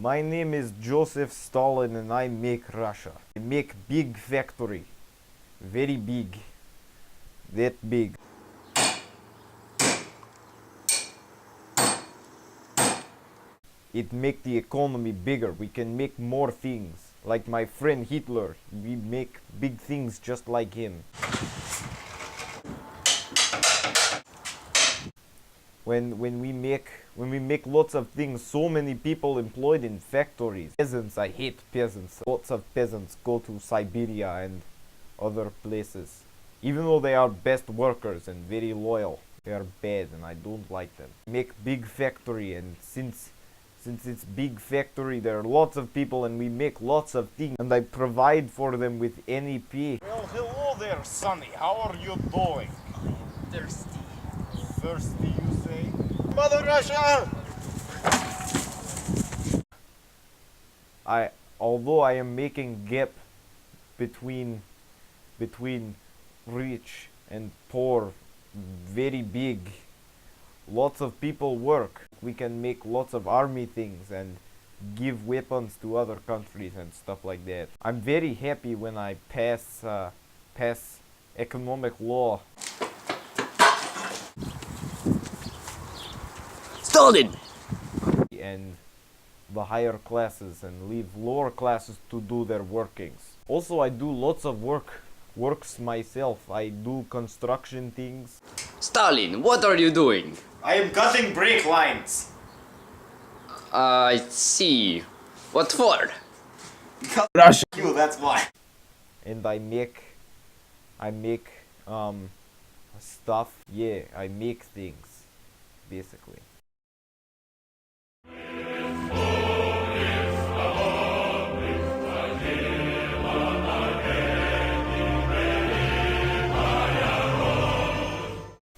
My name is Joseph Stalin and I make Russia. I make big factory. Very big. That big. It make the economy bigger. We can make more things. Like my friend Hitler. We make big things just like him. When we make lots of things, so many people employed in factories. Peasants, I hate peasants. Lots of peasants go to Siberia and other places. Even though they are best workers and very loyal, they are bad and I don't like them. Make big factory, and since it's big factory, there are lots of people and we make lots of things, and I provide for them with NEP. Well, hello there, Sonny. How are you doing? Thirsty. Thirsty, you say? Mother Russia! Although I am making gap between rich and poor very big, lots of people work. We can make lots of army things and give weapons to other countries and stuff like that. I'm very happy when I pass economic law. Stalin! And the higher classes and leave lower classes to do their workings. Also, I do lots of works myself. I do construction things. Stalin, what are you doing? I am cutting brake lines. I see. What for? Russia. You, that's why. And I make stuff. Yeah, I make things basically.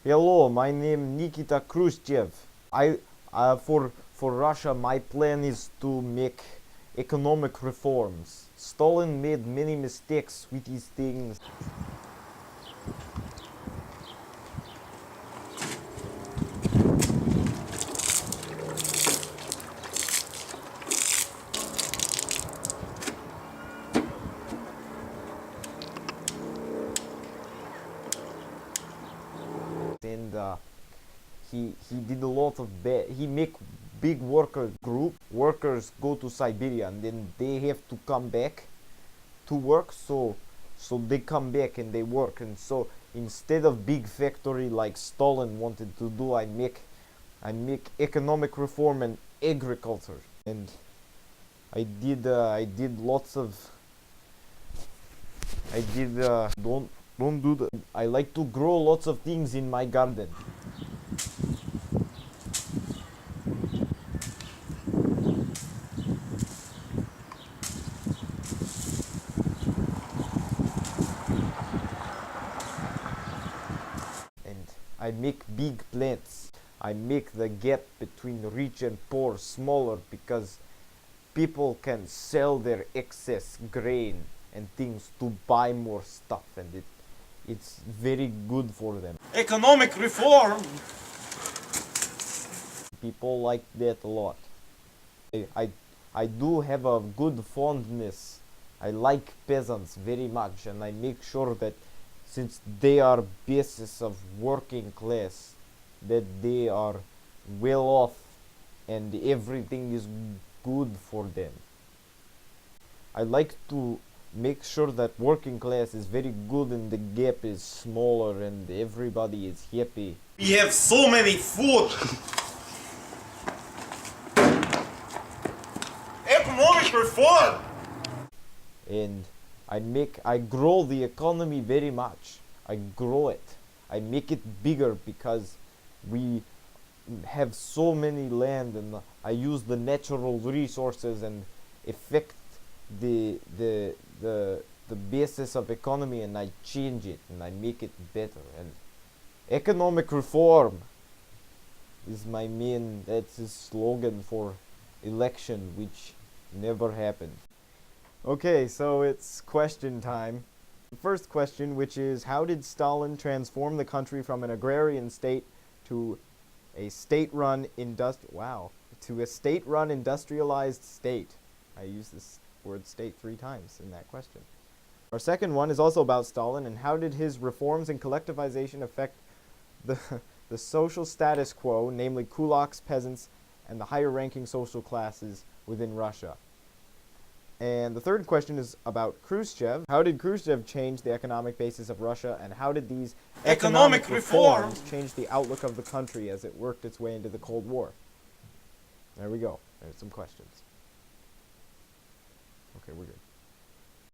Hello, my name Nikita Khrushchev. For Russia, my plan is to make economic reforms. Stalin made many mistakes with these things. And he did a lot of bad. He make big worker group. Workers go to Siberia and then they have to come back to work. So they come back and they work. And so instead of big factory like Stalin wanted to do, I make economic reform and agriculture. And I did lots of. Don't do that. I like to grow lots of things in my garden. And I make big plants. I make the gap between rich and poor smaller because people can sell their excess grain and things to buy more stuff, and it's very good for them. Economic reform. People like that a lot. I do have a good fondness. I like peasants very much, and I make sure that since they are basis of working class, that they are well off and everything is good for them. I like to make sure that working class is very good and the gap is smaller and everybody is happy. We have so many food. Economic reform. And I grow the economy very much. I grow it. I make it bigger because we have so many land, and I use the natural resources and affect the basis of economy, and I change it and I make it better. And economic reform is my main, that's his slogan for election, which never happened. Okay, so it's question time. The first question, which is, how did Stalin transform the country from an agrarian state to a state-run industrial? Wow, to a state-run industrialized state. I use this word state 3 times in that question. Our second one is also about Stalin, and how did his reforms and collectivization affect the, the social status quo, namely kulaks, peasants, and the higher-ranking social classes within Russia? And the third question is about Khrushchev. How did Khrushchev change the economic basis of Russia, and how did these Economic reforms reform. change the outlook of the country as it worked its way into the Cold War? There we go. There's some questions. Okay, we're good.